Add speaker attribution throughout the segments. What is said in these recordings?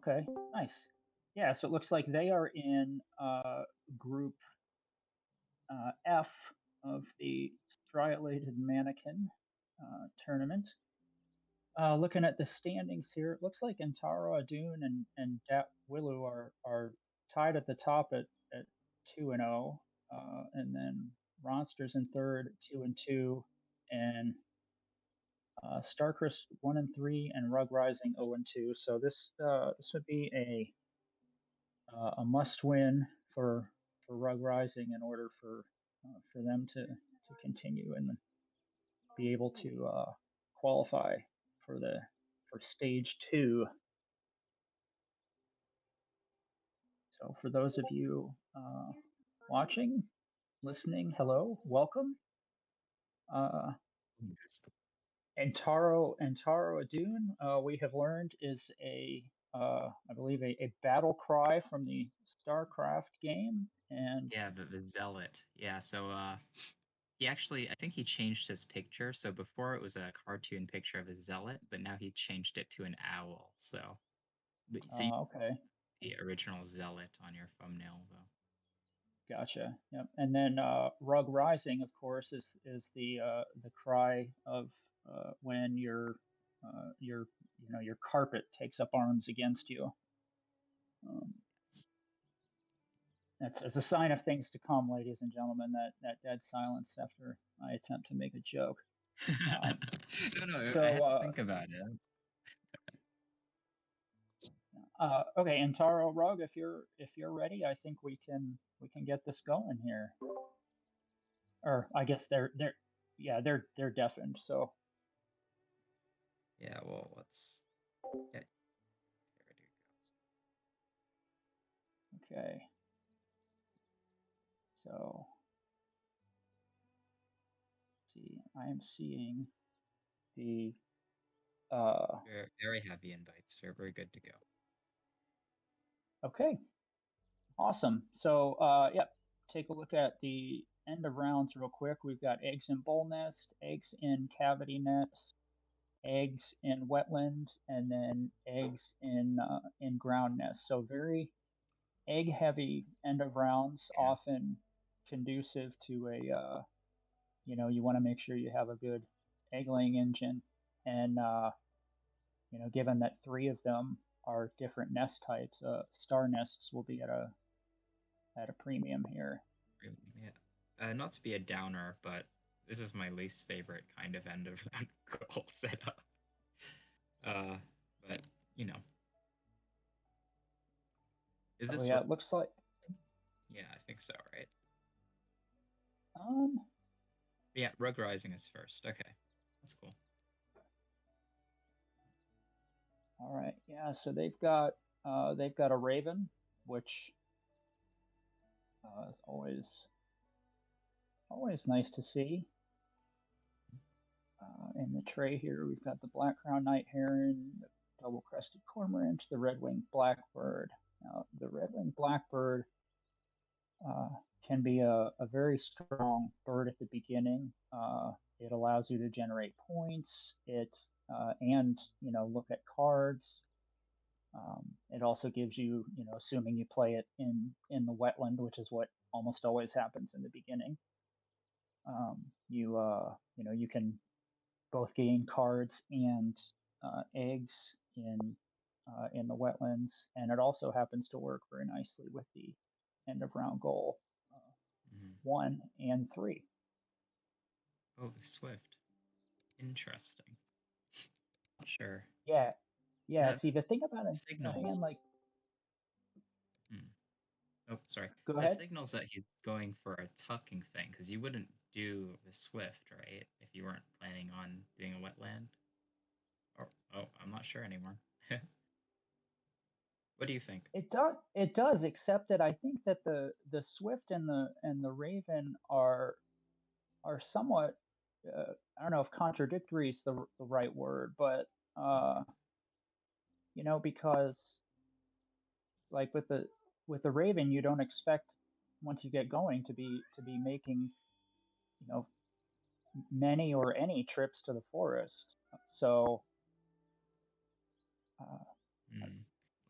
Speaker 1: Okay, nice. Yeah, so it looks like they are in group F of the Striolated Mannequin tournament. Looking at the standings here, it looks like EnTaroAdun and Willu are tied at the top at 2-0, and then Ronster's in third, 2-2, and Starcrest 1-3, and RuggRising 0-2. So this would be a must win for RuggRising in order for them to continue and be able to qualify for stage 2. So for those of you watching, listening, hello, welcome. EnTaroAdun, we have learned, is I believe a battle cry from the StarCraft game. And
Speaker 2: yeah, the zealot. Yeah, so he actually, I think he changed his picture. So before it was a cartoon picture of a zealot, but now he changed it to an owl. So you
Speaker 1: okay,
Speaker 2: the original zealot on your thumbnail though.
Speaker 1: gotcha. Yep. And then RuggRising, of course, is the cry of when your carpet takes up arms against you. That's as a sign of things to come, ladies and gentlemen. That dead silence after I attempt to make a joke.
Speaker 2: No,
Speaker 1: So,
Speaker 2: I had to think about it.
Speaker 1: Okay, and Taro Rug, if you're ready, I think we can get this going here. Or I guess they're deafened. So
Speaker 2: yeah, well, let's get ready
Speaker 1: to go. Okay. So see, I am seeing the
Speaker 2: very, very heavy invites. We're very good to go.
Speaker 1: okay, awesome. So yeah, take a look at the end of rounds real quick. We've got eggs in bowl nest, eggs in cavity nest, eggs in wetlands, and then eggs in ground nest. So very egg heavy end of rounds,
Speaker 2: Yeah.
Speaker 1: often conducive to a you want to make sure you have a good egg laying engine. And given that 3 of them are different nest types, star nests will be at a premium here.
Speaker 2: Yeah. Not to be a downer, but this is my least favorite kind of end of round goal setup. But is this?
Speaker 1: Yeah, it looks like.
Speaker 2: Yeah, I think so. Right.
Speaker 1: Um.
Speaker 2: Yeah, RuggRising is first. Okay, that's cool.
Speaker 1: All right. Yeah. So they've got a Raven, which is always nice to see. In the tray here, we've got the black crown night heron, the double crested cormorant, the red-winged blackbird. Now, the red-winged blackbird can be a very strong bird at the beginning. It allows you to generate points. And look at cards. It also gives you, assuming you play it in the wetland, which is what almost always happens in the beginning. You can both gain cards and eggs in the wetlands, and it also happens to work very nicely with the end of round goal 1 and 3.
Speaker 2: Oh, the Swift. Interesting. Sure.
Speaker 1: Yeah. See, the thing about a hand like.
Speaker 2: Oh, sorry.
Speaker 1: Go
Speaker 2: It
Speaker 1: ahead.
Speaker 2: signals that he's going for a tucking thing, because you wouldn't do the Swift, right, if you weren't planning on doing a wetland. Oh, I'm not sure anymore. What do you think?
Speaker 1: It does, except that I think that the Swift and the Raven are somewhat. I don't know if contradictory is the right word, but because like with the Raven, you don't expect once you get going to be making many or any trips to the forest. So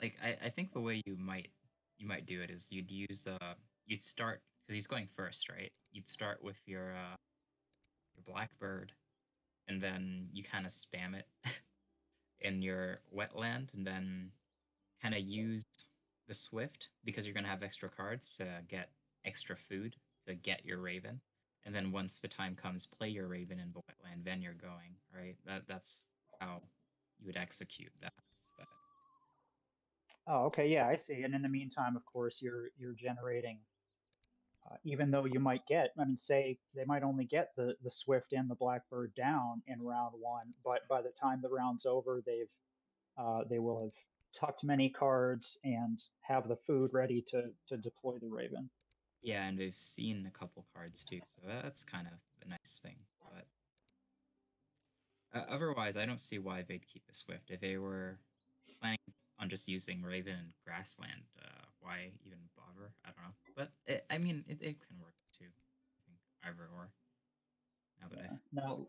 Speaker 2: Like I think the way you might do it is you'd start because he's going first, right? You'd start with your blackbird, and then you kind of spam it in your wetland, and then kind of use the swift because you're gonna have extra cards to get extra food to get your raven, and then once the time comes, play your raven in the wetland. Then you're going right. That's how you would execute that. But
Speaker 1: Oh, okay, yeah, I see. And in the meantime, of course, you're generating, even though you might get, I mean, say they might only get the Swift and the Blackbird down in round one, but by the time the round's over, they will have tucked many cards and have the food ready to deploy the Raven.
Speaker 2: yeah, and they've seen a couple cards too, so that's kind of a nice thing. But otherwise, I don't see why they'd keep a Swift if they were planning on just using Raven and Grassland. Why even bother? I don't know. But I mean, it can work too. I think either or. Now that I
Speaker 1: Yeah. Now,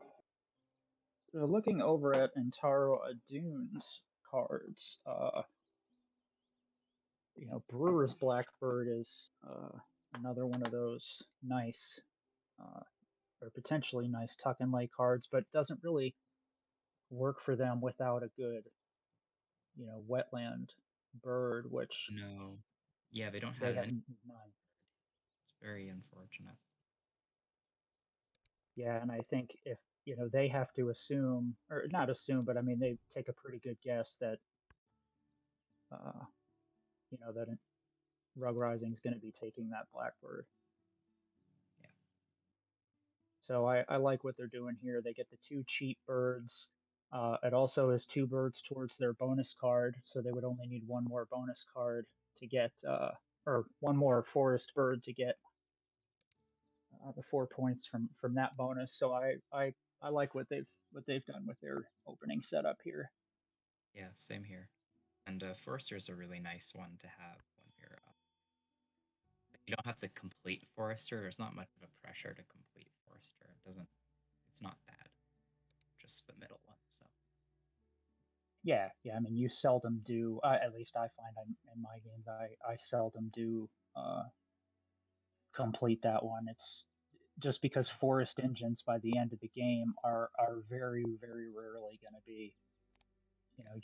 Speaker 1: looking over at EnTaroAdun's cards, Brewer's Blackbird is another one of those nice, uh, or potentially nice tuck and lay cards, but doesn't really work for them without a good, wetland bird, which
Speaker 2: know. Yeah, they don't
Speaker 1: they
Speaker 2: have
Speaker 1: have
Speaker 2: any.
Speaker 1: in mind.
Speaker 2: It's very unfortunate.
Speaker 1: Yeah, and I think if they have to assume, or not assume, but I mean they take a pretty good guess that uh, that Rug Rising is going to be taking that blackbird.
Speaker 2: Yeah.
Speaker 1: So I like what they're doing here. They get the two cheap birds. It also is two birds towards their bonus card, so they would only need one more bonus card to get, or one more forest bird to get the 4 points from that bonus. So I like what they've done with their opening setup here.
Speaker 2: Yeah, same here. And Forester's a really nice one to have when you don't have to complete Forester. There's not much of a pressure to complete Forester. It doesn't. It's not bad. Just the middle one. So
Speaker 1: Yeah. I mean, you seldom do. At least I find in my games, I seldom do complete that one. It's just because forest engines by the end of the game are very rarely going to be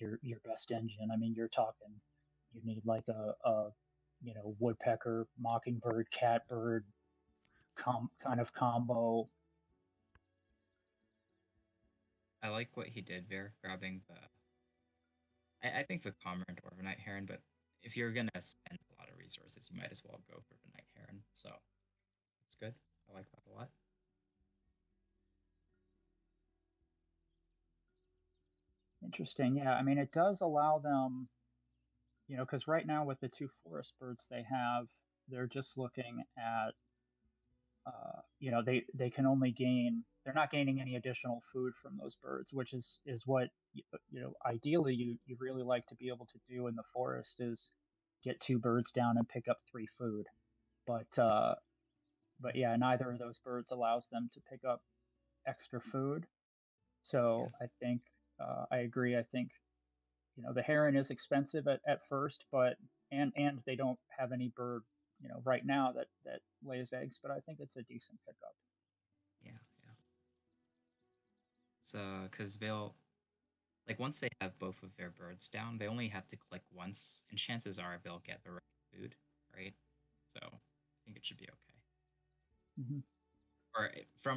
Speaker 1: your best engine. I mean, you're talking you need like a woodpecker, mockingbird, catbird kind of combo.
Speaker 2: I like what he did there, grabbing the. I think the Comrade or the Night Heron, but if you're gonna spend a lot of resources, you might as well go for the Night Heron. So it's good. I like that a lot.
Speaker 1: Interesting. Yeah, I mean, it does allow them, because right now with the two forest birds they have, they're just looking at, they can only gain, they're not gaining any additional food from those birds, which is what, ideally you really like to be able to do in the forest is get two birds down and pick up three food. But yeah, neither of those birds allows them to pick up extra food.
Speaker 2: Yeah,
Speaker 1: So I think I agree. I think the heron is expensive at first, but and they don't have any bird right now that lays eggs. But I think it's a decent pickup.
Speaker 2: yeah, yeah. So because they'll like once they have both of their birds down, they only have to click once, and chances are they'll get the right food, right? So I think it should be okay.
Speaker 1: Mm-hmm.
Speaker 2: Or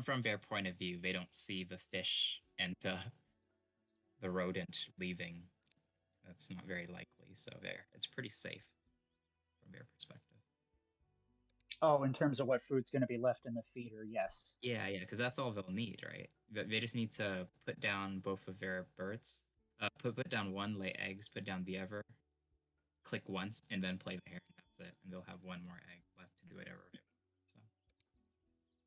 Speaker 2: from their point of view, they don't see the fish and the rodent leaving. That's not very likely. So there, it's pretty safe from their perspective.
Speaker 1: Oh, in terms of what food's going to be left in the feeder, yes.
Speaker 2: Yeah, because that's all they'll need, right? They just need to put down both of their birds. Put down one, lay eggs, put down the other, click once, and then play the hare, and that's it. And they'll have one more egg left to do whatever they want. So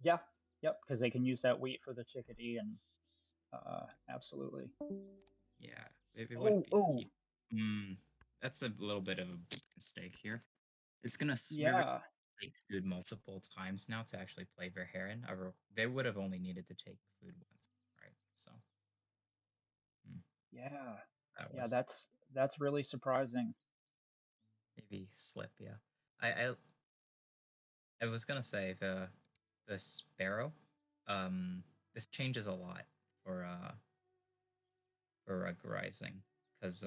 Speaker 1: Yeah, yep, because they can use that wheat for the chickadee, and absolutely.
Speaker 2: yeah, it wouldn't
Speaker 1: Oh,
Speaker 2: be
Speaker 1: oh,
Speaker 2: keep. That's a little bit of a mistake here. It's gonna they're
Speaker 1: yeah,
Speaker 2: take food multiple times now to actually play their heron. Or they would have only needed to take food once, right? So mm,
Speaker 1: yeah,
Speaker 2: that
Speaker 1: yeah.
Speaker 2: was
Speaker 1: That's really surprising.
Speaker 2: maybe slip. Yeah, I I was gonna say the sparrow. This changes a lot for RuggRising because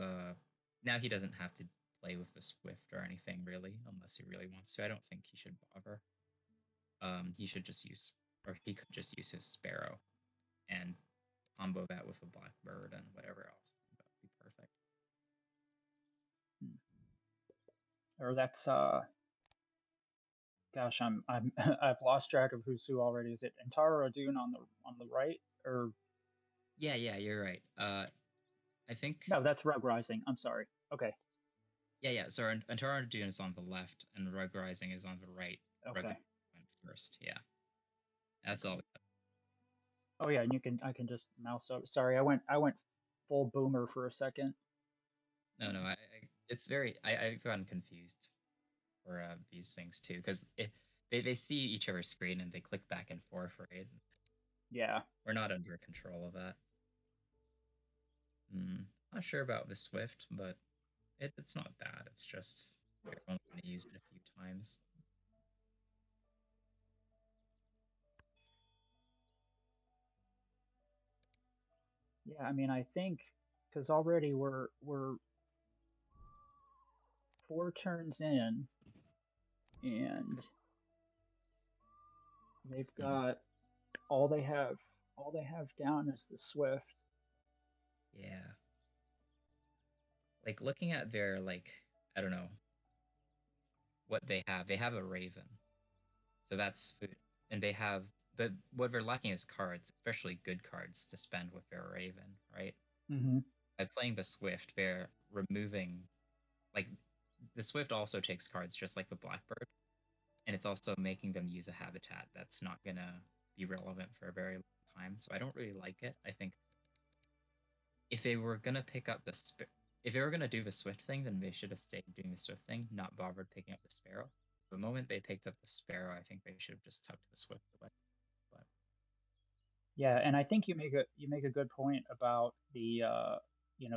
Speaker 2: now he doesn't have to play with the Swift or anything really, unless he really wants to. I don't think he should bother. He should just use, or he could just use his sparrow and combo that with a blackbird and whatever else. That would be perfect.
Speaker 1: Or that's gosh, I'm I've lost track of who's who already. Is it EnTaroAdun on the right or
Speaker 2: Yeah, yeah, you're right. I think
Speaker 1: no? That's RuggRising. I'm sorry. Okay,
Speaker 2: yeah. So EnTaroAdun is on the left and RuggRising is on the right.
Speaker 1: okay.
Speaker 2: RuggRising went first. Yeah, that's all.
Speaker 1: Oh yeah, and I can just mouse up. Sorry, I went full boomer for a second.
Speaker 2: No, it's very. I've gotten confused for these things too because they see each other's screen and they click back and forth, right?
Speaker 1: Yeah.
Speaker 2: We're not under control of that. Not sure about the Swift, but it's not bad. It's just you're only going to use it a few times.
Speaker 1: Yeah, I mean, I think because already we're 4 turns in, and they've got all they have all they have down is the Swift.
Speaker 2: Yeah, like looking at their like I don't know what they have. They have a Raven, so that's food, and they have. But what they're lacking is cards, especially good cards to spend with their Raven, right?
Speaker 1: Mm-hmm.
Speaker 2: By playing the Swift, they're removing like the Swift also takes cards just like the Blackbird, and it's also making them use a habitat that's not gonna be relevant for a very long time. So I don't really like it. I think if they were gonna pick up if they were gonna do the Swift thing, then they should have stayed doing the Swift thing, not bothered picking up the Sparrow. The moment they picked up the Sparrow, I think they should have just tucked the Swift away. But
Speaker 1: Yeah,
Speaker 2: that's
Speaker 1: and I think you make a good point about the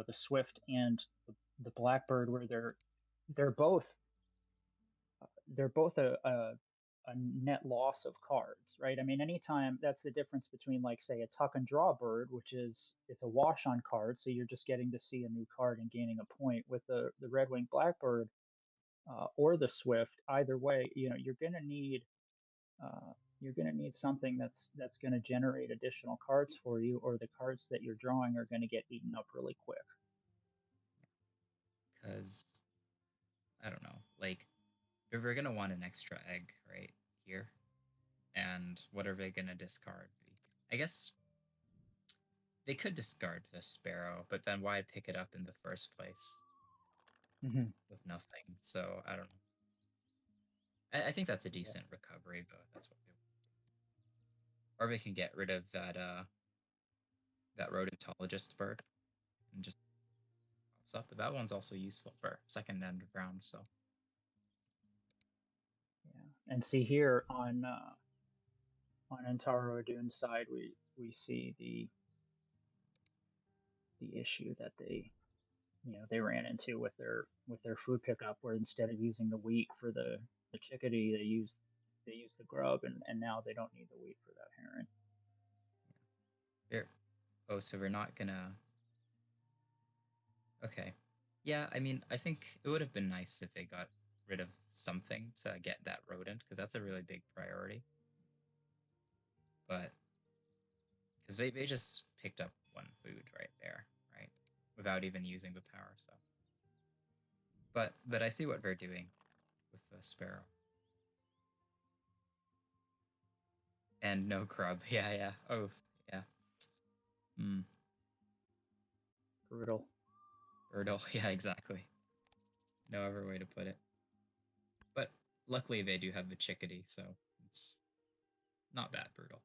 Speaker 1: the Swift and the Blackbird, where they're both they're both a net loss of cards, right? I mean, anytime that's the difference between like say a tuck and draw bird, which is it's a wash on card, so you're just getting to see a new card and gaining a point. With the red winged blackbird or the Swift, either way, uh, you're gonna need something that's gonna generate additional cards for you, or the cards that you're drawing are gonna get eaten up really quick.
Speaker 2: because I don't know, like they're gonna want an extra egg right here, and what are they gonna discard? I guess they could discard the Sparrow, but then why pick it up in the first place
Speaker 1: Mm-hmm.
Speaker 2: with nothing? So I don't know. I think that's a
Speaker 1: Yeah.
Speaker 2: decent recovery, but that's what they or we can get rid of that rodentologist bird and just pops up. But that one's also useful for second underground. So
Speaker 1: Yeah. And see here on Antaro Dune side, we see the issue that they ran into with their food pickup, where instead of using the wheat for the chickadee, they used the grub, and now they don't need the wheat for that heron.
Speaker 2: here, oh, so we're not gonna. Okay, yeah. I mean, I think it would have been nice if they got rid of something to get that rodent because that's a really big priority. But because they just picked up one food right there, right, without even using the power. So, but I see what they're doing with the sparrow and no crub. Yeah, yeah. Oh, yeah. Hmm.
Speaker 1: Brutal.
Speaker 2: Brutal. Yeah, exactly. No other way to put it. But luckily, they do have the chickadee, so it's not that brutal.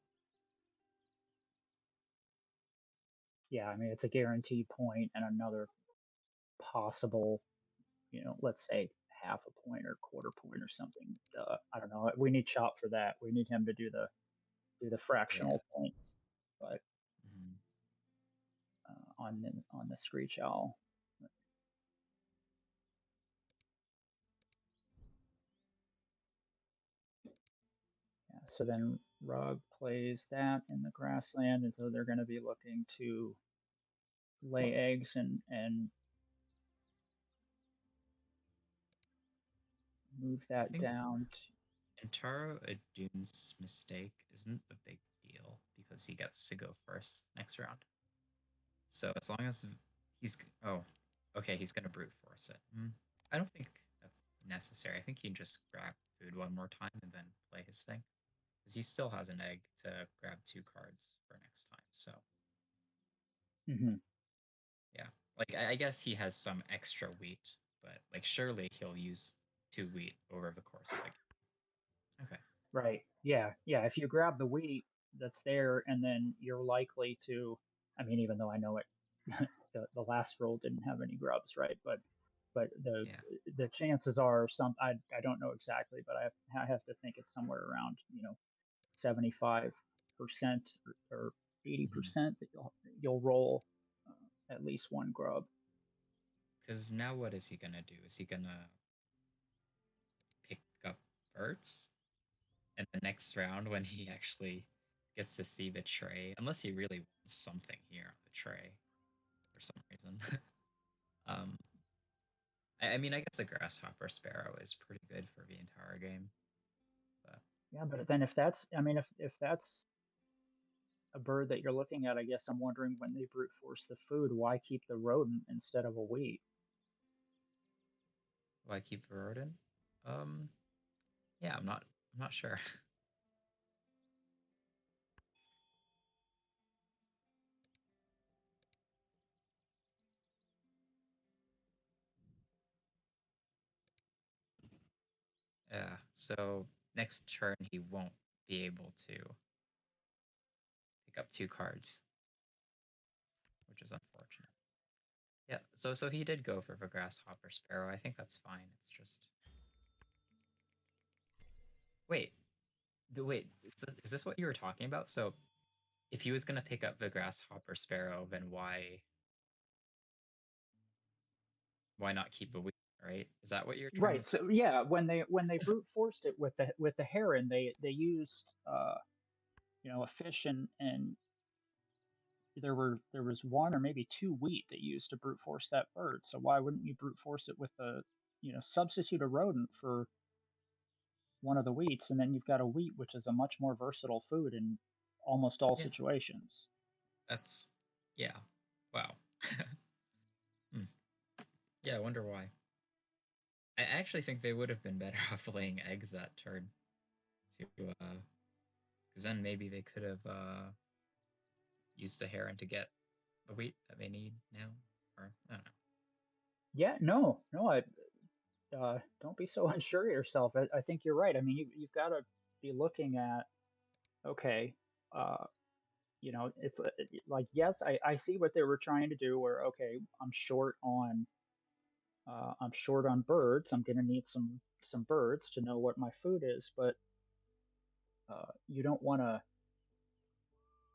Speaker 1: Yeah, I mean it's a guaranteed point and another possible, let's say half a point or quarter point or something. I don't know. We need Chop for that. We need him to do the
Speaker 2: Yeah.
Speaker 1: fractional points, but
Speaker 2: Mhm.
Speaker 1: on the Screech Owl. So then Rug plays that in the grassland as though they're going to be looking to lay eggs and move
Speaker 2: I
Speaker 1: that
Speaker 2: think
Speaker 1: down.
Speaker 2: EnTaroAdun's mistake isn't a big deal because he gets to go first next round. So as long as he's okay, he's gonna brute force it. I don't think that's necessary. I think he can just grab food one more time and then play his thing because he still has an egg to grab 2 cards for next time. So
Speaker 1: Mm-hmm.
Speaker 2: yeah, like I guess he has some extra wheat, but like surely he'll use 2 wheat over the course of the game. Okay.
Speaker 1: Right. Yeah. Yeah. If you grab the wheat that's there, and then you're likely to, I mean, even though I know it, the last roll didn't have any grubs, right? But
Speaker 2: Yeah.
Speaker 1: the chances are I don't know exactly, but I have to think it's somewhere around 75% or 80% that you'll roll at least one grub.
Speaker 2: Because now what is he gonna do? Is he gonna pick up birds? And the next round when he actually gets to see the tray, unless he really wants something here on the tray for some reason. um, I mean, I guess a grasshopper sparrow is pretty good for the entire game. But
Speaker 1: Yeah, but then if that's, I mean, if that's a bird that you're looking at, I guess I'm wondering when they brute force the food, why keep the rodent instead of a wheat?
Speaker 2: will I keep the rodent? Um, yeah, I'm not sure. Yeah. So next turn he won't be able to pick up 2 cards, which is unfortunate. Yeah. So he did go for the grasshopper sparrow. I think that's fine. It's just wait. Wait, is this what you were talking about? So if he was gonna pick up the grasshopper sparrow, then why not keep the wheat, right? Is that what you're trying
Speaker 1: Right.
Speaker 2: to?
Speaker 1: So yeah, when they brute forced it with the heron, they used a fish and there was one or maybe two wheat that used to brute force that bird. So why wouldn't you brute force it with a substitute a rodent for one of the wheats, and then you've got a wheat which is a much more versatile food in almost all
Speaker 2: Yeah,
Speaker 1: situations.
Speaker 2: that's yeah. Wow. Hmm. Yeah, I wonder why. I actually think they would have been better off laying eggs that turn to because then maybe they could have used the heron to get the wheat that they need now, or I don't know.
Speaker 1: Yeah, no, I don't be so unsure of yourself. I think you're right. I mean, you've got to be looking at, okay, uh, it's like, yes, I see what they were trying to do. Where, okay, I'm short on birds. I'm going to need some birds to know what my food is. But you don't want to,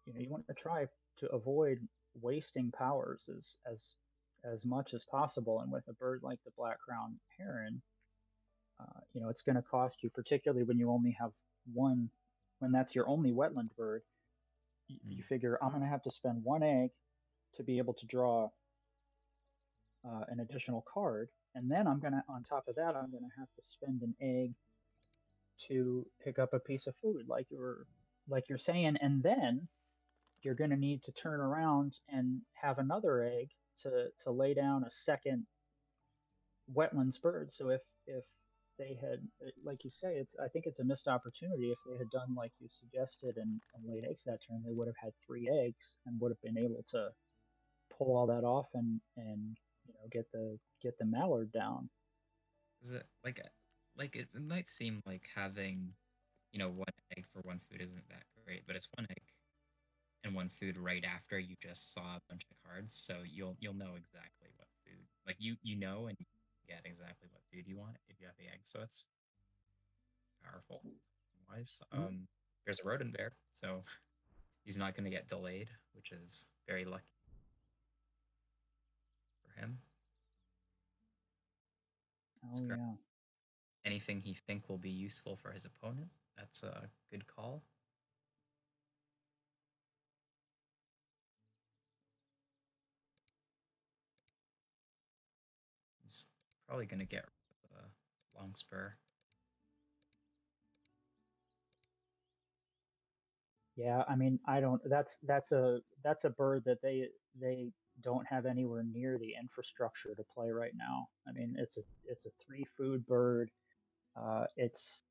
Speaker 1: you want to try to avoid wasting powers as much as possible. And with a bird like the black crowned heron, it's going to cost you, particularly when you only have one, when that's your only wetland bird. You
Speaker 2: Mm.
Speaker 1: figure I'm going to have to spend one egg to be able to draw an additional card, and then on top of that, I'm going to have to spend an egg to pick up a piece of food, like you're saying, and then you're going to need to turn around and have another egg to lay down a second wetlands bird. So if they had, like you say, it's I think it's a missed opportunity. If they had done like you suggested and laid eggs that turn, they would have had 3 eggs and would have been able to pull all that off and get the mallard down.
Speaker 2: Is it like it might seem like having 1 egg for 1 food isn't that great, but it's 1 egg and 1 food right after you just saw a bunch of cards, so you'll know exactly what food. Like you know and you get exactly what food you want if you have the egg. So it's powerful. Wise.
Speaker 1: Mm-hmm.
Speaker 2: There's a rodent there, so he's not going to get delayed, which is very lucky for him.
Speaker 1: Oh yeah.
Speaker 2: Anything he think will be useful for his opponent. That's a good call. He's probably gonna get rid of the long spur.
Speaker 1: Yeah, I mean, I don't. That's a bird that they don't have anywhere near the infrastructure to play right now. I mean, it's a three food bird. It's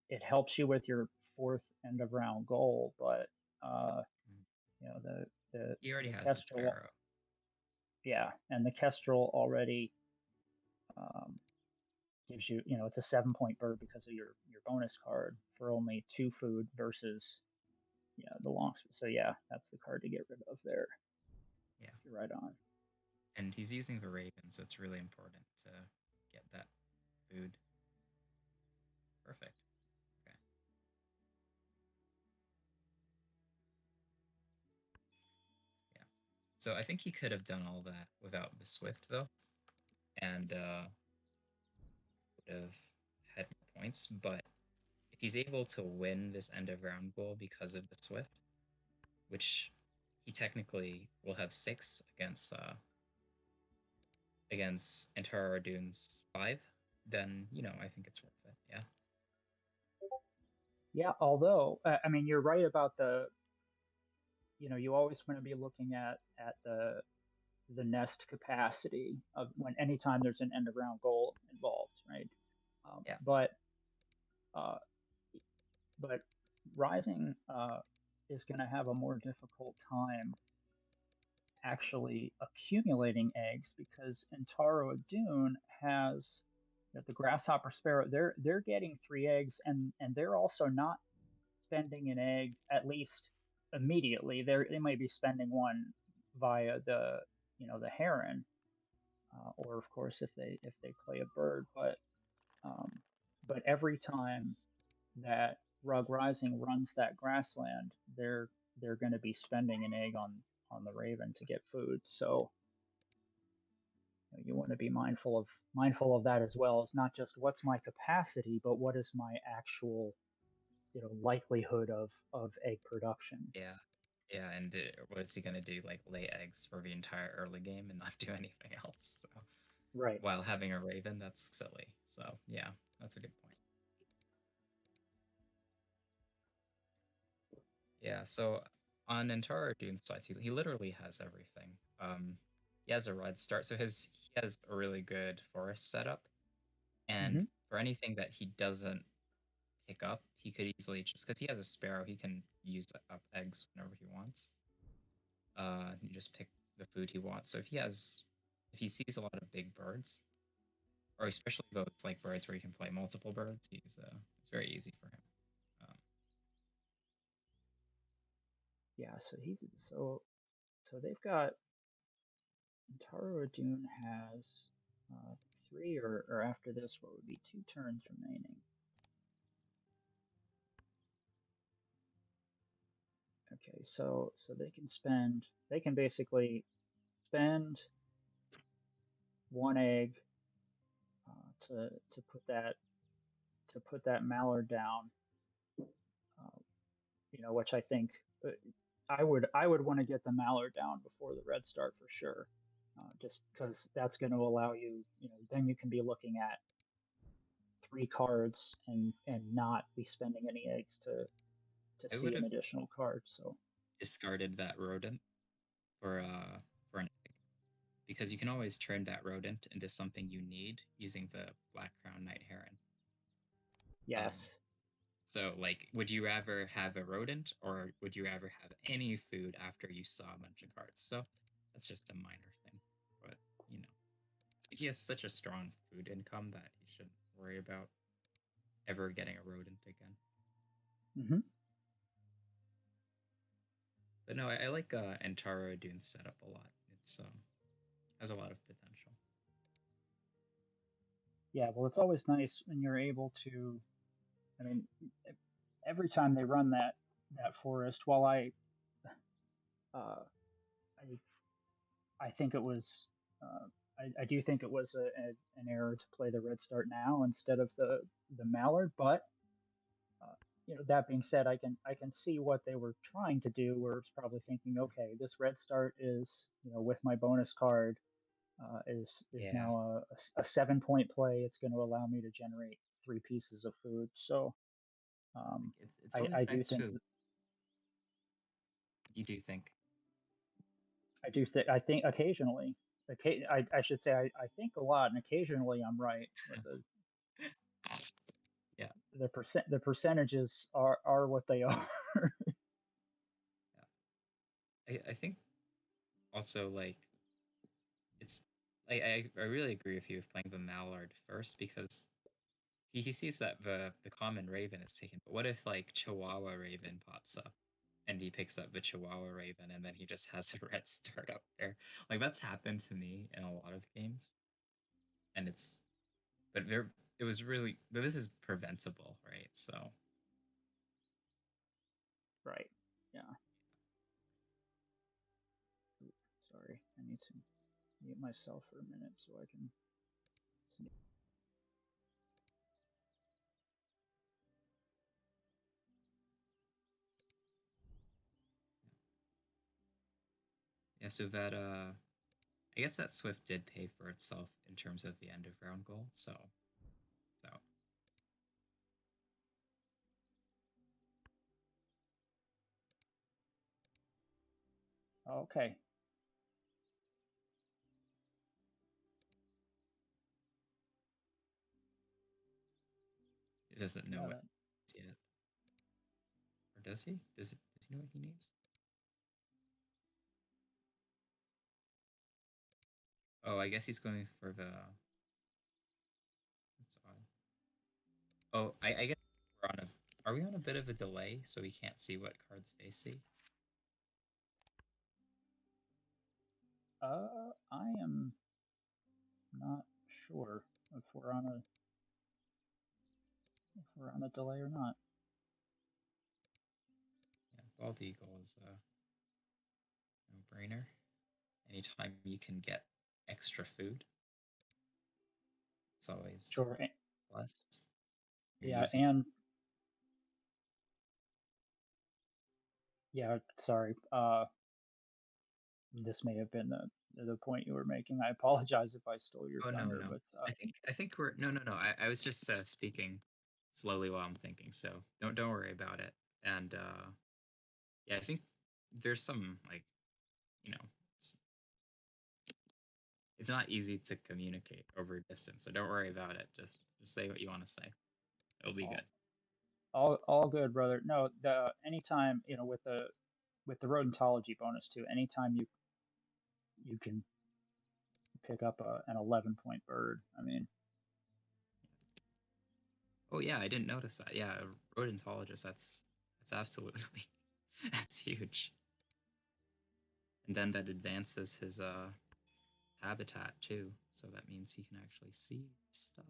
Speaker 1: it helps you with your fourth end of round goal, but uh,
Speaker 2: Mm. He already
Speaker 1: the
Speaker 2: has the
Speaker 1: kestrel,
Speaker 2: sparrow.
Speaker 1: yeah, and the kestrel already um, gives you, it's a 7 point bird because of your bonus card for only two food versus the long. So yeah, that's the card to get rid of there.
Speaker 2: Yeah,
Speaker 1: You're right on.
Speaker 2: and he's using the raven, so it's really important to get that food. Perfect. Okay. Yeah. So I think he could have done all that without the Swift though, and would have had more points. But if he's able to win this end of round goal because of the Swift, which he technically will have 6 against EnTaroAdun's 5, then I think it's worth it. Yeah.
Speaker 1: Yeah, although I mean you're right about you always want to be looking at the nest capacity of when anytime there's an end of round goal involved, right? Um,
Speaker 2: Yeah.
Speaker 1: but uh, but Rising is going to have a more difficult time actually accumulating eggs because EnTaroAdun has the grasshopper sparrow. They're getting 3 eggs, and they're also not spending an egg at least immediately. They might be spending one via the heron, or of course if they play a bird. Um, but every time that RuggRising runs that grassland, they're going to be spending an egg on the raven to get food. So you want to be mindful of that as well. It's not just what's my capacity, but what is my actual likelihood of egg production.
Speaker 2: Yeah. Yeah, and what is he gonna do? Like lay eggs for the entire early game and not do anything else? So,
Speaker 1: Right.
Speaker 2: while having a raven, that's silly. So yeah, that's a good point. Yeah, so on Antara Dune's side, he literally has everything. He has a red start, so he has a really good forest setup. And
Speaker 1: Mm-hmm.
Speaker 2: for anything that he doesn't pick up, he could easily just because he has a sparrow, he can use up eggs whenever he wants. You just pick the food he wants. So if he sees a lot of big birds, or especially those like birds where you can play multiple birds, it's very easy for him. Um,
Speaker 1: Yeah. So they've got EnTaroAdun has uh, three, or after this, what would be 2 turns remaining? Okay, so they can basically spend 1 egg to put that mallard down. Which I think uh, I would want to get the mallard down before the red start for sure, just because that's going to allow you. Then you can be looking at 3 cards and not be spending any eggs to
Speaker 2: I
Speaker 1: see
Speaker 2: would
Speaker 1: an
Speaker 2: have
Speaker 1: additional card. So
Speaker 2: discarded that rodent for an egg because you can always turn that rodent into something you need using the black crown night heron. Um,
Speaker 1: yes.
Speaker 2: so like, would you rather have a rodent or would you rather have any food after you saw a bunch of cards? So that's just a minor thing, but you know, he has such a strong food income that he shouldn't worry about ever getting a rodent again.
Speaker 1: Hmm.
Speaker 2: But no, I like Antara Dune's setup a lot. It's has a lot of potential.
Speaker 1: Yeah, well, it's always nice when you're able to. I mean, every time they run that forest, while uh, I think it was. I do think it was an error to play the red start now instead of the mallard, but that being said, I can see what they were trying to do. Where it's probably thinking, okay, this red start is with my bonus card is
Speaker 2: Yeah,
Speaker 1: now a 7 point play. It's going to allow me to generate 3 pieces of food. So
Speaker 2: like
Speaker 1: um,
Speaker 2: it's
Speaker 1: I
Speaker 2: always
Speaker 1: I do
Speaker 2: nice
Speaker 1: think
Speaker 2: food. You do think,
Speaker 1: I think occasionally, I should say I think a lot, and occasionally I'm right. But
Speaker 2: yeah,
Speaker 1: the percentages are what they are.
Speaker 2: yeah. I think also like it's like I really agree with you with playing the Mallard first because he sees that the common Raven is taken. But what if like Chihuahua Raven pops up and he picks up the Chihuahua Raven and then he just has a red start up there? Like that's happened to me in a lot of games, and it's but there it was really but this is preventable, right? So
Speaker 1: Right. Yeah. Sorry, I need to mute myself for a minute so I can.
Speaker 2: yeah, so that I guess that Swift did pay for itself in terms of the end of round goal. So
Speaker 1: Okay.
Speaker 2: he doesn't know
Speaker 1: Yeah.
Speaker 2: what yet, or does he? Does he know what he needs? Oh, I guess he's going for the. That's odd. Oh, I guess we're on a. Are we on a bit of a delay so we can't see what cards they see?
Speaker 1: I am not sure if we're on a delay or not.
Speaker 2: Yeah, Bald Eagle is a no-brainer. Anytime you can get extra food, it's always
Speaker 1: Sure.
Speaker 2: plus. You're
Speaker 1: Yeah,
Speaker 2: using.
Speaker 1: and yeah, sorry. This may have been the point you were making. I apologize if I stole your
Speaker 2: Oh no,
Speaker 1: thunder,
Speaker 2: no.
Speaker 1: but
Speaker 2: I think we're no. I was just speaking slowly while I'm thinking, so don't worry about it. And yeah, I think there's some like you know it's it's not easy to communicate over distance, so don't worry about it. Just say what you want to say. It'll be good.
Speaker 1: all all good, brother. No, the anytime with the rodentology bonus too. Anytime you can pick up an 11 point bird. I mean,
Speaker 2: Oh yeah, I didn't notice that. Yeah, a rodentologist. That's absolutely that's huge. And then that advances his habitat too, so that means he can actually see stuff,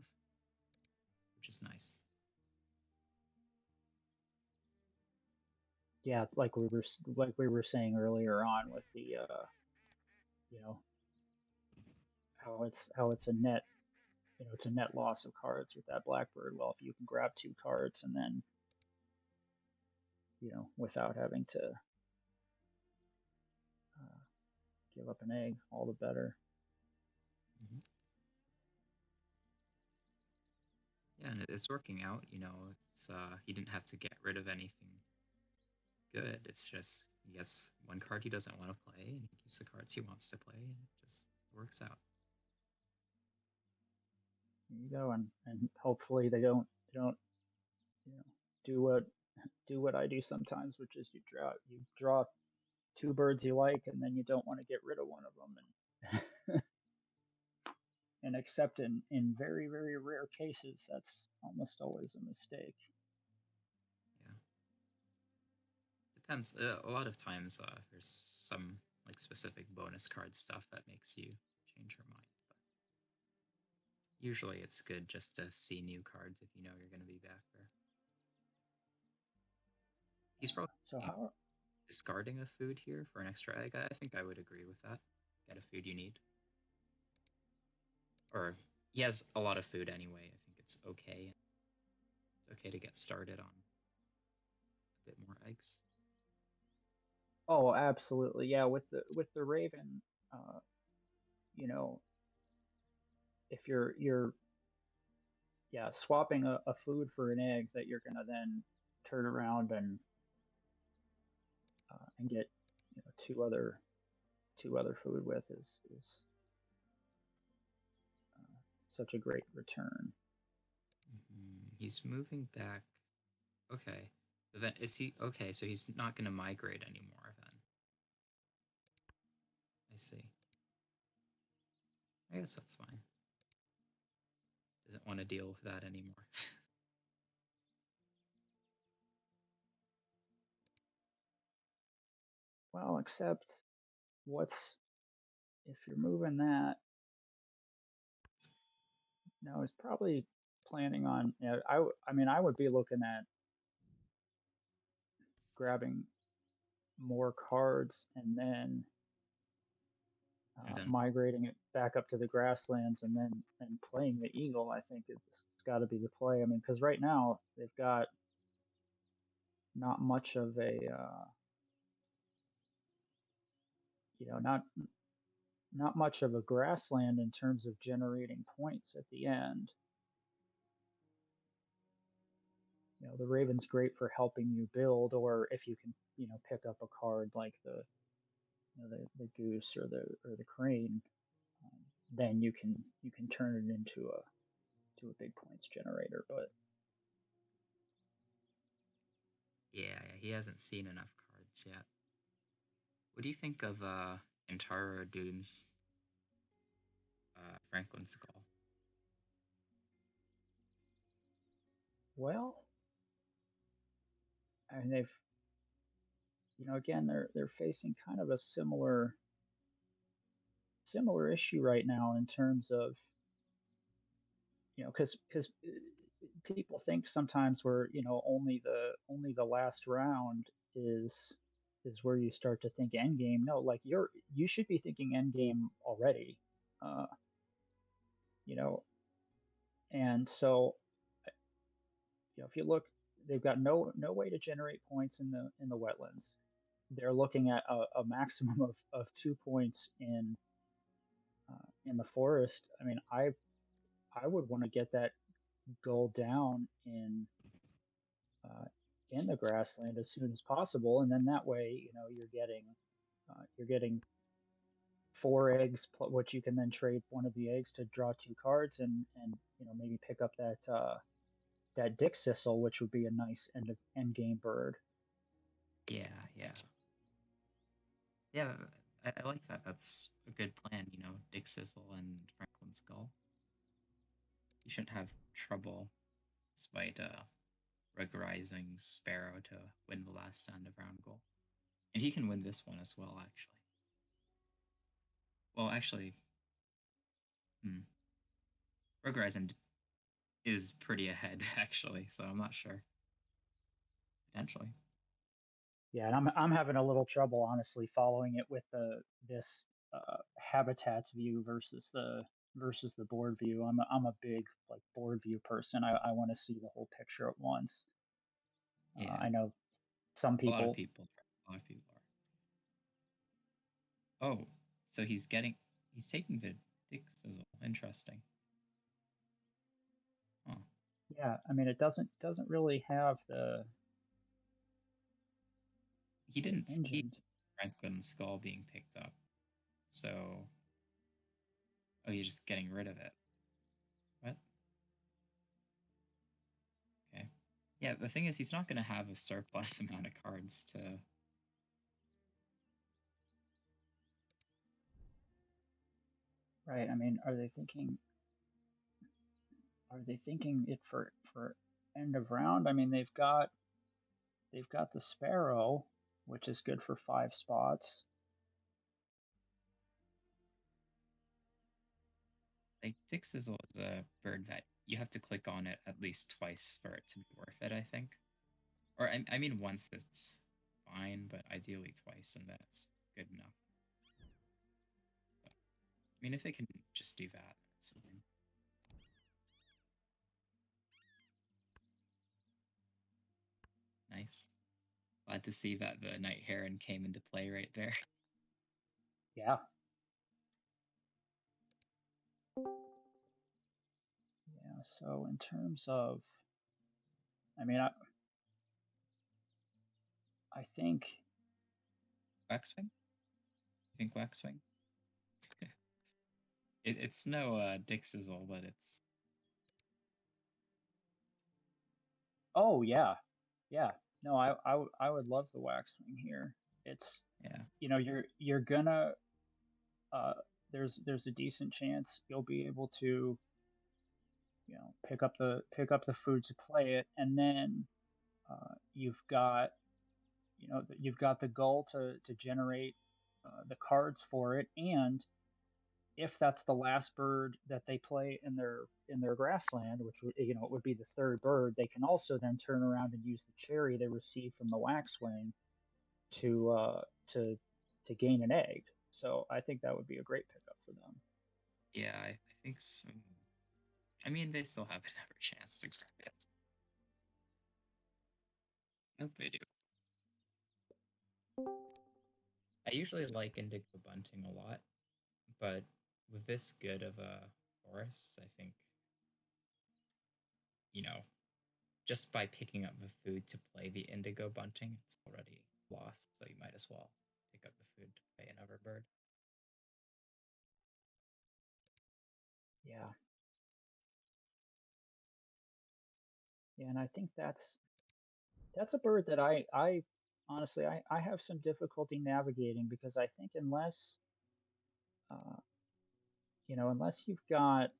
Speaker 2: which is nice.
Speaker 1: yeah, it's like we were saying earlier on with the you know how it's a net it's a net loss of cards with that blackbird. Well, if you can grab 2 cards and then without having to uh, give up an egg, all the better.
Speaker 2: Mm-hmm. Yeah, and it's working out. It's he didn't have to get rid of anything good. It's just he gets one card he doesn't want to play, and he keeps the cards he wants to play, and it just works out.
Speaker 1: There you go, and hopefully they don't you know do what I do sometimes, which is you draw 2 birds you like, and then you don't want to get rid of one of them, and except in very very rare cases, that's almost always a mistake.
Speaker 2: Yeah, depends. A lot of times, there's some like specific bonus card stuff that makes you change your mind. But usually, it's good just to see new cards if you know you're going to be back there. He's probably
Speaker 1: So how
Speaker 2: discarding a food here for an extra egg. I think I would agree with that. Get a food you need, or he has a lot of food anyway. I think it's okay. It's okay to get started on a bit more eggs.
Speaker 1: Oh, absolutely. Yeah, with the Raven, you know, if you're yeah, swapping a food for an egg that you're gonna then turn around and get two other food with is such a great return.
Speaker 2: He's moving back. Okay. But then is he okay? So he's not going to migrate anymore then. I see. I guess that's fine. Doesn't want to deal with that anymore.
Speaker 1: Well, except what's if you're moving that? No, it's probably planning on. You know, I mean, I would be looking at grabbing more cards and then
Speaker 2: And then
Speaker 1: migrating it back up to the grasslands and then playing the eagle. I think it's got to be the play. I mean, because right now they've got not much of a not much of a grassland in terms of generating points at the end. You know, the Raven's great for helping you build, or if you can, pick up a card like the goose or the crane, then you can turn it into a big points generator. But
Speaker 2: yeah, he hasn't seen enough cards yet. What do you think of EnTaroAdun's Franklin Skull?
Speaker 1: well, and they've again they're facing kind of a similar issue right now in terms of because people think sometimes where only the last round is where you start to think end game. No, like you should be thinking end game already. uh you know and so if you look, they've got no way to generate points in the wetlands. They're looking at a maximum of 2 points in the forest. I mean, I would want to get that goal down uh, in the grassland as soon as possible, and then that way, you're getting 4 eggs, which you can then trade one of the eggs to draw 2 cards, and maybe pick up that dick sissel, which would be a nice end game bird.
Speaker 2: Yeah, yeah. Yeah, I like that. That's a good plan, Dick Sizzle and Franklin Skull. You shouldn't have trouble despite RuggRising's Sparrow to win the last stand of round goal. And he can win this one as well, actually. Well, actually, RuggRising is pretty ahead, actually, so I'm not sure. Potentially.
Speaker 1: Yeah, and I'm having a little trouble honestly following it with this habitats view versus the board view. I'm a big like board view person. I want to see the whole picture at once.
Speaker 2: Yeah.
Speaker 1: I know some
Speaker 2: A lot of
Speaker 1: people.
Speaker 2: people. A lot of people are. Oh, so he's taking the Dick Sizzle. Interesting. Huh.
Speaker 1: Yeah, I mean it doesn't really have
Speaker 2: He
Speaker 1: the
Speaker 2: didn't see
Speaker 1: engine.
Speaker 2: Franklin's skull being picked up. So, oh, you're just getting rid of it. What? Okay. Yeah, the thing is, he's not going to have a surplus amount of cards to.
Speaker 1: Right. I mean, are they thinking it for end of round? I mean, they've got the sparrow, which is good for 5 spots.
Speaker 2: Like, Dick Sizzle is a bird that you have to click on it at least twice for it to be worth it, I think. Or, I mean, once it's fine, but ideally twice, and that's good enough. So, I mean, if it can just do that, it's fine. Nice. Glad to see that the night heron came into play right there.
Speaker 1: Yeah. Yeah. So in terms of, I mean, I think
Speaker 2: Waxwing? You think Waxwing? It's no dick sizzle, but it's
Speaker 1: oh yeah, yeah. No, I would love the waxwing here. It's
Speaker 2: yeah.
Speaker 1: you're gonna uh there's a decent chance you'll be able to pick up the food to play it, and then you've got the goal to generate the cards for it, and if that's the last bird that they play in their grassland, which it would be the third bird, they can also then turn around and use the cherry they receive from the waxwing to to gain an egg. So I think that would be a great pickup for them.
Speaker 2: Yeah, I think so. I mean, they still have another chance to grab it. I hope they do. I usually like indigo bunting a lot, but with this good of a forest, I think, you know, just by picking up the food to play the indigo bunting, it's already lost. So you might as well pick up the food to play another bird.
Speaker 1: Yeah, yeah, and I think that's a bird that I honestly I have some difficulty navigating because I think uh, unless you've got,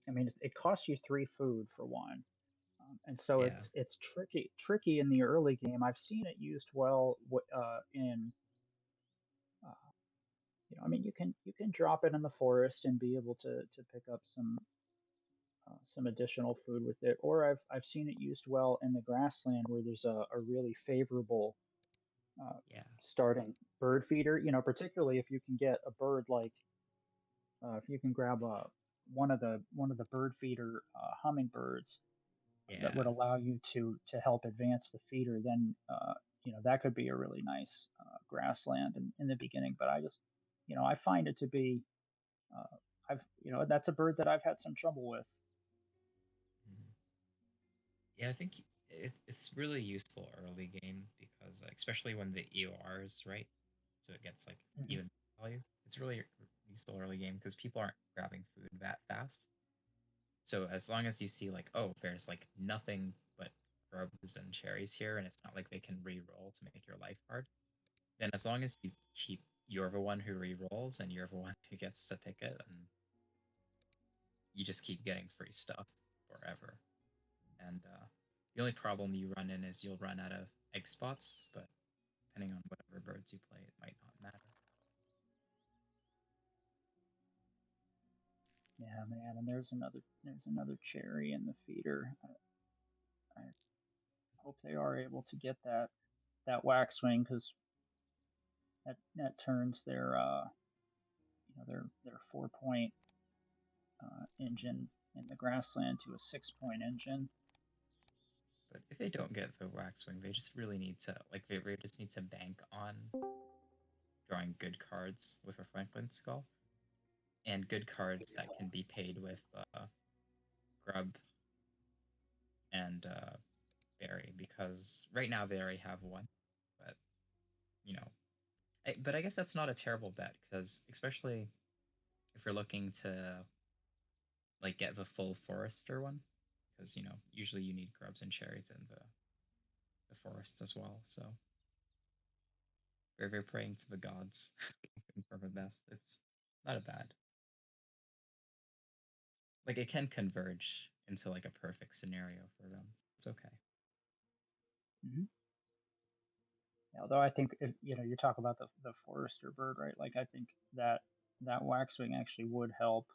Speaker 1: I mean, it costs you three food for one. And so
Speaker 2: Yeah,
Speaker 1: it's tricky in the early game. I've seen it used well in I mean, you can drop it in the forest and be able to pick up some additional food with it. Or I've seen it used well in the grassland where there's a really favorable
Speaker 2: yeah,
Speaker 1: starting bird feeder. Particularly if you can get a bird like if you can grab one of the bird feeder hummingbirds that would
Speaker 2: yeah.
Speaker 1: allow you to help advance the feeder, then that could be a really nice grassland in the beginning. But I just I find it to be I've that's a bird that I've had some trouble with.
Speaker 2: Mhm. Yeah, I think it's really useful early game because, especially when the EOR is right, so it gets like
Speaker 1: Mhm.
Speaker 2: even value. It's really useful early game because people aren't grabbing food that fast. So as long as you see like, oh, there's like nothing but grubs and cherries here, and it's not like they can re-roll to make your life hard, then as long as you keep, you're the one who re-rolls and you're the one who gets to pick it, and you just keep getting free stuff forever. And the only problem you run in is you'll run out of egg spots, but depending on whatever birds you play, it might not matter.
Speaker 1: Yeah, man, and there's another cherry in the feeder. I hope they are able to get that waxwing because that turns their 4 point engine in the grassland to a 6 point engine.
Speaker 2: But if they don't get the waxwing, they just really need to, like, they just need to bank on drawing good cards with a Franklin skull and good cards that can be paid with grub and berry, because right now they already have one, but you know, but I guess that's not a terrible bet because especially if you're looking to like get the full forester one, because usually you need grubs and cherries in the forest as well. So we're praying to the gods for the best. It's not a bad, like, it can converge into like a perfect scenario for them. It's okay.
Speaker 1: Mm-hmm. Although I think if, you talk about the forester bird, right? Like I think that waxwing actually would help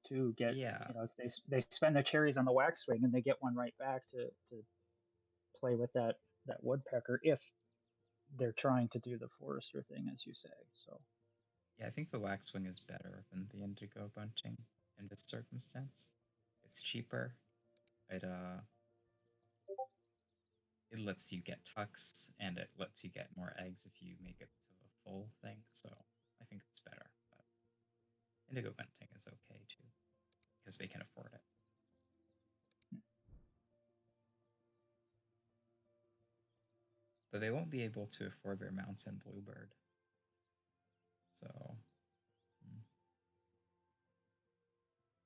Speaker 1: to get
Speaker 2: Yeah,
Speaker 1: they spend the cherries on the waxwing and they get one right back to play with that woodpecker if they're trying to do the forester thing, as you say. So
Speaker 2: yeah. I think the waxwing is better than the indigo bunting in this circumstance. It's cheaper. It it lets you get tucks and it lets you get more eggs if you make it to a full thing. So I think it's better. But indigo bunting is okay too because they can afford it. But they won't be able to afford their mountain bluebird. So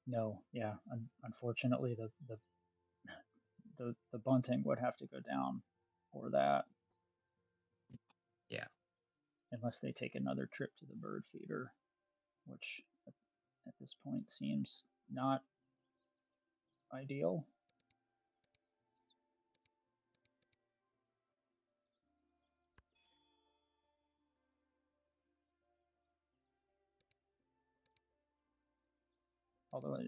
Speaker 1: No, yeah. Unfortunately, the bunting would have to go down for that.
Speaker 2: yeah.
Speaker 1: Unless they take another trip to the bird feeder, which at this point seems not ideal. Although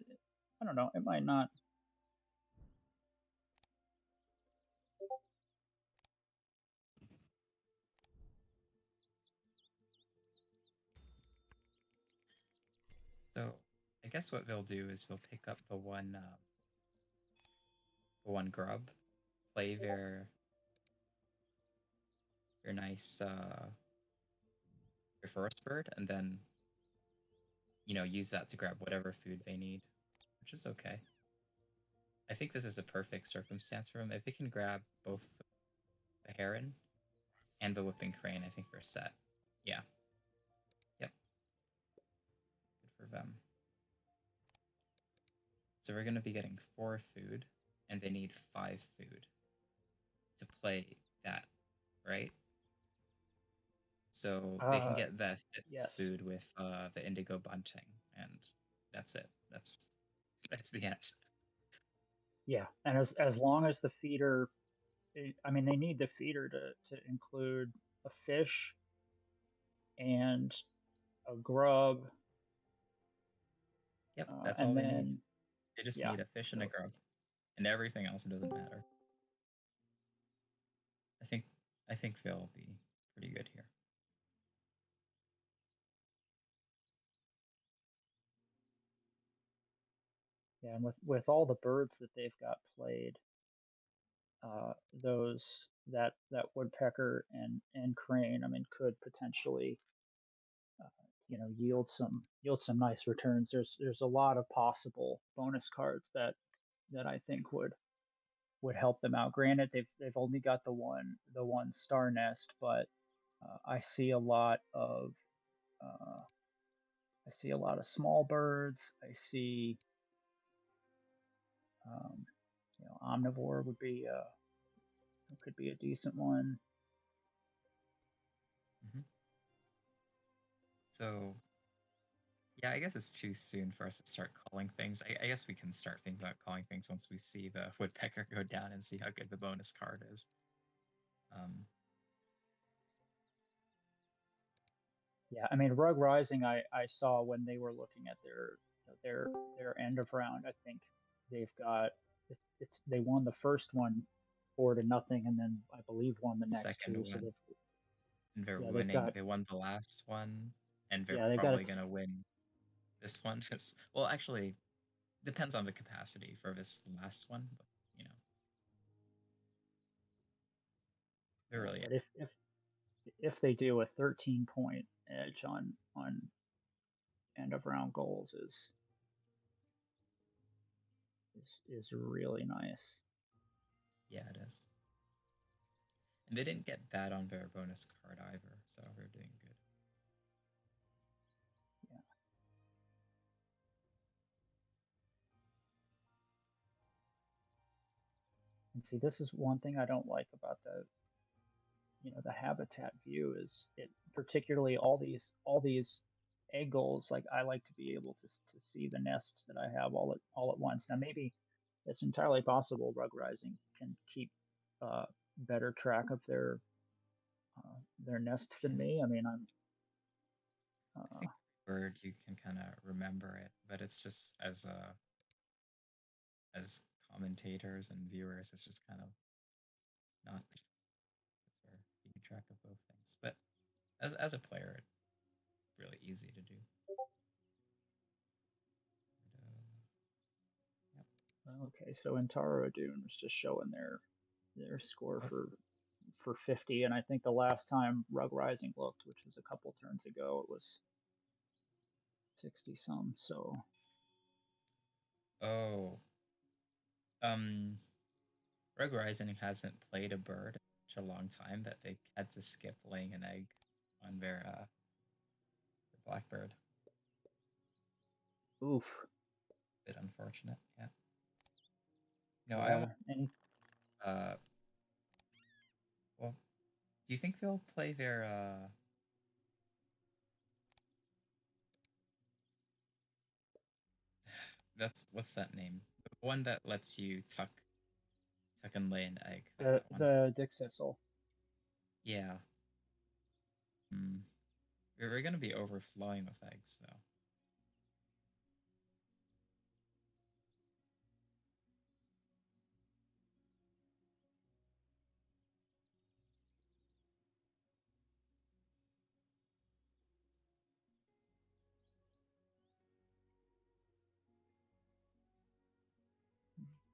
Speaker 1: I don't know, it might not.
Speaker 2: So I guess what they'll do is they'll pick up the one grub, play their nice your forest bird, and then use that to grab whatever food they need, which is okay. I think this is a perfect circumstance for them. If they can grab both the heron and the whipping crane, I think we're set. Yeah. Yep. Good for them. So we're going to be getting 4 food, and they need 5 food to play that, right? So they can get the
Speaker 1: yes.
Speaker 2: food with the indigo bunting, and that's it. That's the end.
Speaker 1: Yeah, and as long as the feeder, I mean, they need the feeder to include a fish and a grub.
Speaker 2: Yep, that's all
Speaker 1: and
Speaker 2: they need.
Speaker 1: then
Speaker 2: They just
Speaker 1: yeah,
Speaker 2: need a fish and a
Speaker 1: so
Speaker 2: grub, and everything else doesn't matter. I think they'll be pretty good here.
Speaker 1: yeah, and with all the birds that they've got played, those that woodpecker and crane, I mean, could potentially yield some nice returns. There's a lot of possible bonus cards that I think would help them out. Granted, they've only got the one star nest, but I see a lot of small birds. I see omnivore could be a decent one.
Speaker 2: Mm-hmm. So yeah, I guess it's too soon for us to start calling things. I guess we can start thinking about calling things once we see the woodpecker go down and see how good the bonus card is.
Speaker 1: Yeah, I mean, RuggRising, I saw when they were looking at their end of round. I think they've got they won the first one 4-0, and then I believe won the next
Speaker 2: Second
Speaker 1: two. So
Speaker 2: one, and they're
Speaker 1: they've
Speaker 2: winning.
Speaker 1: got
Speaker 2: They won the last one, and they're
Speaker 1: they've got
Speaker 2: probably gonna win this one. Well, actually, depends on the capacity for this last one, but they're really.
Speaker 1: but if they do, a 13-point edge on end of round goals is really nice.
Speaker 2: Yeah, it is. And they didn't get bad on their bonus card either, so they're doing good.
Speaker 1: Yeah. And see, this is one thing I don't like about the habitat view is it, particularly all these egg goals. Like, I like to be able to see the nests that I have all at once. Now maybe it's entirely possible RuggRising can keep better track of their nests than me. I mean,
Speaker 2: I think bird you can kind of remember it, but it's just as commentators and viewers, it's just kind of not. It's for keeping track of both things, but as a player, it's really easy to do.
Speaker 1: okay, so EnTaroAdun was just showing their score for 50, and I think the last time RuggRising looked, which was a couple turns ago, it was 60 some. So
Speaker 2: Oh, um, RuggRising hasn't played a bird in such a long time that they had to skip laying an egg on their blackbird.
Speaker 1: oof.
Speaker 2: Bit unfortunate, yeah. No, I
Speaker 1: Yeah.
Speaker 2: almost uh well, do you think they'll play their that's what's that name? The one that lets you tuck and lay an egg. That one.
Speaker 1: the Dick Sissel.
Speaker 2: Yeah. Mm. We're gonna be overflowing with eggs though.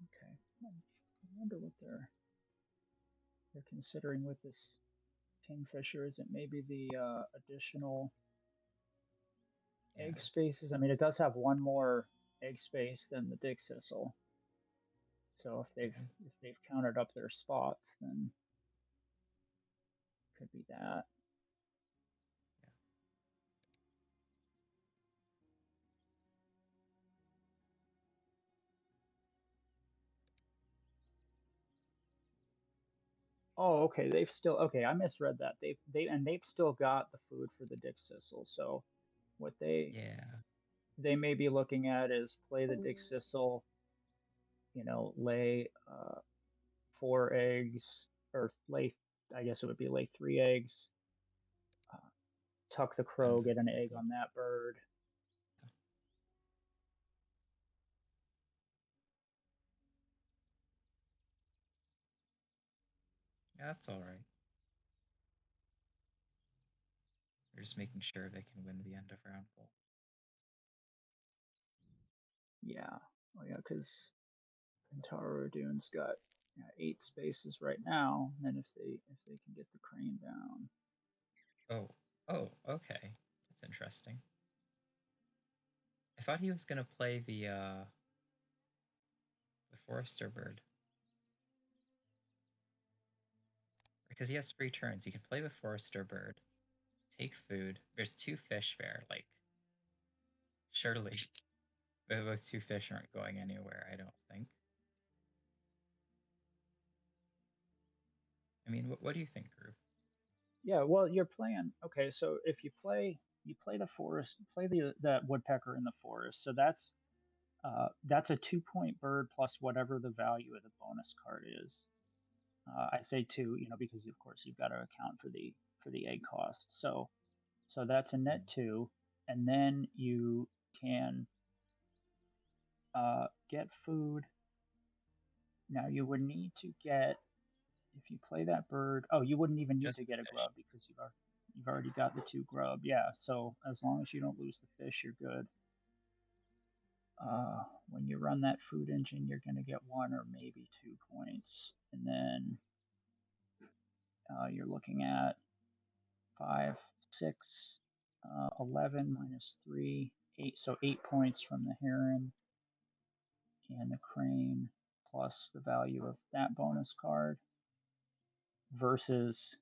Speaker 1: Okay. I wonder what they're considering with this kingfisher. Is it maybe the additional
Speaker 2: Yeah.
Speaker 1: egg spaces? I mean, it does have one more egg space than the Dick Sissel. So
Speaker 2: Okay.
Speaker 1: if they've counted up their spots, then it could be that.
Speaker 2: Yeah.
Speaker 1: Oh, okay. They've still okay. I misread that. They've still got the food for the Dick Sissel. So what
Speaker 2: Yeah.
Speaker 1: they may be looking at is play the Dick Sissel, lay 4 eggs or lay. I guess it would be lay 3 eggs. Uh, Tuck the
Speaker 2: And
Speaker 1: crow, get an egg on that bird.
Speaker 2: yeah, that's all right. We're just making sure they can win the end of round goal.
Speaker 1: Yeah. Oh yeah, because EnTaroAdun's got 8 spaces right now. And then if they can get the crane down.
Speaker 2: Oh, oh, okay. That's interesting. I thought he was gonna play the Forester bird. Because he has 3 turns. He can play the Forester bird, take food. There's 2 fish there. Like, surely those 2 fish aren't going anywhere, I don't think. I mean, what do you think, Groove?
Speaker 1: Yeah, well, you're playing. Okay, so if you play the forest, play the that woodpecker in the forest. So that's a 2 point bird plus whatever the value of the bonus card is. I say two, because of course you've got to account for the egg cost. So that's a net
Speaker 2: Mm.
Speaker 1: 2, and then you can get food. Now you would need to get if you play that bird. Oh, you wouldn't even need
Speaker 2: Just
Speaker 1: to
Speaker 2: the
Speaker 1: get a
Speaker 2: fish.
Speaker 1: grub because you've already got the 2 grub. Yeah, so as long as you don't lose the fish, you're good. When you run that food engine, you're going to get 1 or maybe 2 points, and then you're looking at 5, 6, 11 minus 3, 8. So 8 points from the heron and the crane, plus the value of that bonus card versus,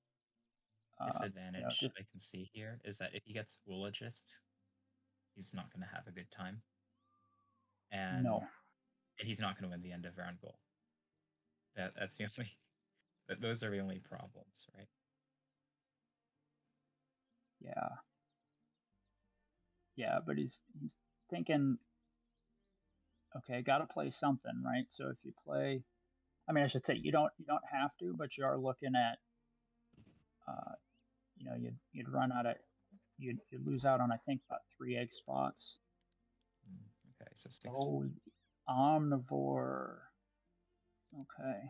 Speaker 2: Disadvantage
Speaker 1: just
Speaker 2: I can see here is that if he gets Woologist, he's not going to have a good time. And
Speaker 1: no.
Speaker 2: he's not going to win the end of round goal. That's the only. Those are the only problems, right?
Speaker 1: Yeah. Yeah, but he's thinking, okay, got to play something, right? So if you play, I mean, I should say you don't have to, but you are looking at, uh, you'd run out of, you'd lose out on I think about 3 egg spots.
Speaker 2: Okay, so 6.
Speaker 1: Oh, omnivore. Okay.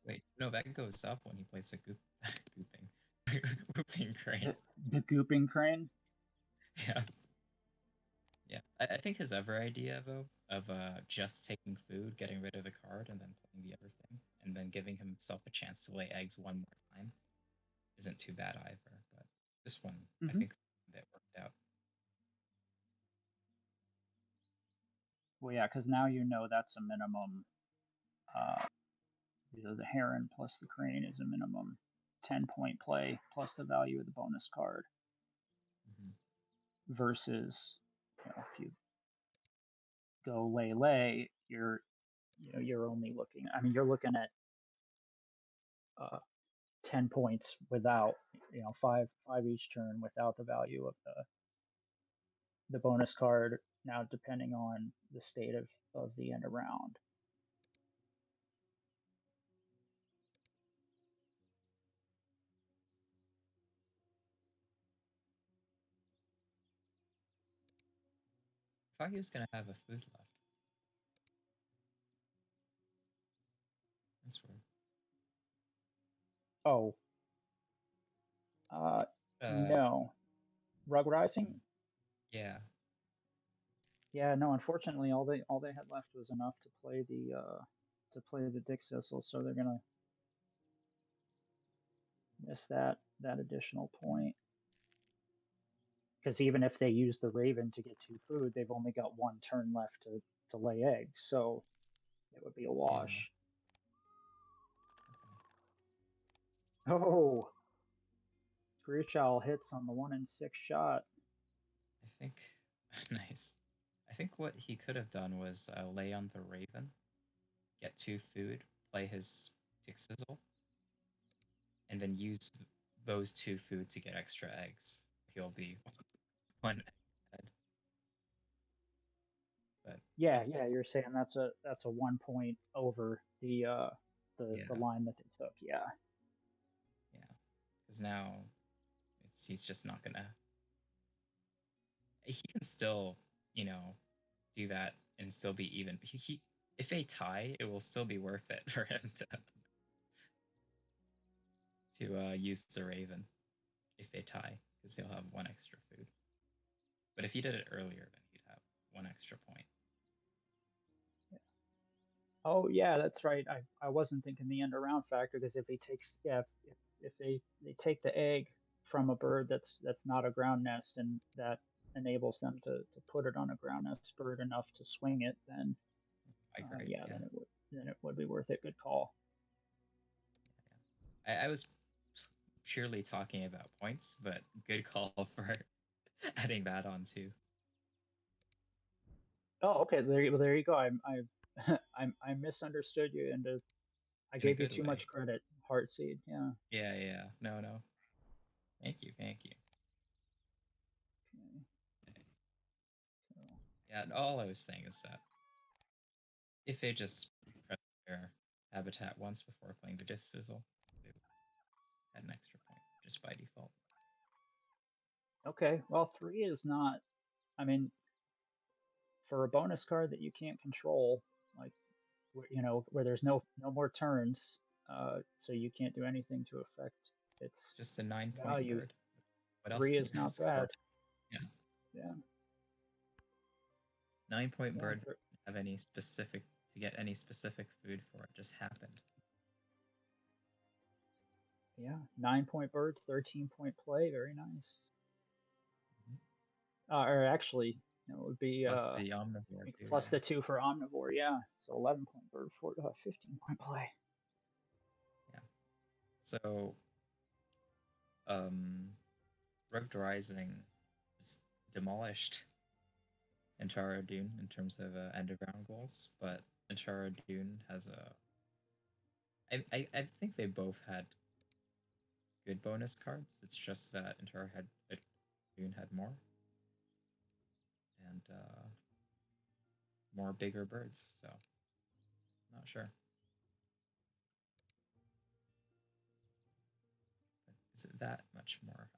Speaker 2: Wait, no, that goes up when he plays a gooping, whooping crane.
Speaker 1: The gooping crane.
Speaker 2: Yeah, yeah. I think his other idea though of just taking food, getting rid of the card, and then playing the other thing, and then giving himself a chance to lay eggs one more time isn't too bad either. But this one, I think that worked out.
Speaker 1: Well, yeah, because now you know that's a minimum. The heron plus the crane is a minimum 10-point play plus the value of the bonus card. Versus, if you go lay, you're only looking. I mean, you're looking at 10 points without, five each turn without the value of the bonus card. Now, depending on the state of the end around.
Speaker 2: I thought he was gonna have a food left. That's weird.
Speaker 1: Oh. No. RuggRising?
Speaker 2: Yeah.
Speaker 1: Yeah, no, unfortunately all they had left was enough to play the Dick Sissel, so they're gonna miss that additional point. Because even if they use the Raven to get 2 food, they've only got 1 turn left to lay eggs, so it would be a wash. Yeah. Okay. Oh, Screechowl hits on the 1 in 6 shot.
Speaker 2: I think nice. I think what he could have done was lay on the Raven, get 2 food, play his Dick Sizzle, and then use those 2 food to get extra eggs. He'll be 1 ahead. But
Speaker 1: yeah, you're saying that's a 1 point over the line that they took. Yeah.
Speaker 2: Yeah, because now he's just not gonna. He can still, do that and still be even. If they tie, it will still be worth it for him to use the Raven if they tie, because he'll have 1 extra food. But if he did it earlier, then he'd have 1 extra point.
Speaker 1: Yeah. Oh yeah, that's right. I wasn't thinking the end around factor, because if he takes if they take the egg from a bird that's not a ground nest, and that enables them to put it on a ground nest bird enough to swing it, then then it would be worth it. Good call.
Speaker 2: Yeah. I was purely talking about points, but good call for adding that on too.
Speaker 1: Oh, okay. There you go. I misunderstood you, and I gave you too much credit. Heartseed. Yeah.
Speaker 2: Yeah. No. Thank you. Okay. So. Yeah. All I was saying is that if they just press their habitat once before playing the Dick Sizzle, they had an extra point just by default.
Speaker 1: Okay. Well, 3 is not. I mean, for a bonus card that you can't control, like where there's no more turns, so you can't do anything to affect its
Speaker 2: just a 9-point
Speaker 1: value.
Speaker 2: bird. What
Speaker 1: 3 is not bad. Yeah.
Speaker 2: 9-point bird have any specific to get any specific food for it just happened.
Speaker 1: Yeah, 9-point bird, 13-point play, very nice. Or actually, it would be
Speaker 2: plus the omnivore too,
Speaker 1: plus the 2 for omnivore. Yeah, so 11-point bird for 15-point play.
Speaker 2: Yeah. So, RuggRising was demolished EnTaroAdun in terms of underground goals, but EnTaroAdun has I think they both had good bonus cards. It's just that EnTaroAdun had more. And more bigger birds, so not sure. But is it that much more?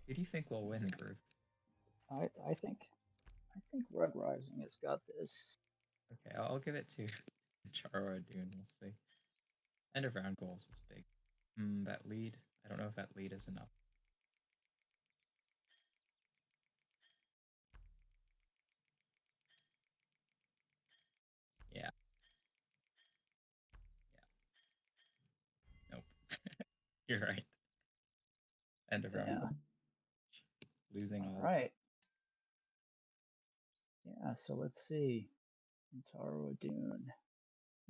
Speaker 2: Who do you think will win, Groove?
Speaker 1: I think RuggRising has got this.
Speaker 2: Okay, I'll give it to EnTaroAdun. We'll see. End of round goals is big. That lead. I don't know if that lead is enough. Yeah. You're right. End of round.
Speaker 1: Yeah.
Speaker 2: Losing
Speaker 1: All
Speaker 2: all.
Speaker 1: right. Yeah, so let's see. EnTaroAdun.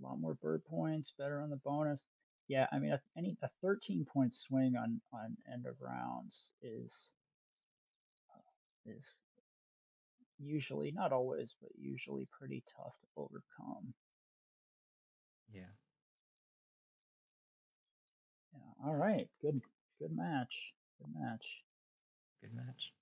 Speaker 1: A lot more bird points, better on the bonus. Yeah, I mean, a 13-point swing on end of rounds is usually, not always, but usually pretty tough to overcome.
Speaker 2: Yeah.
Speaker 1: Yeah. All right. Good match. Good match.
Speaker 2: Good match.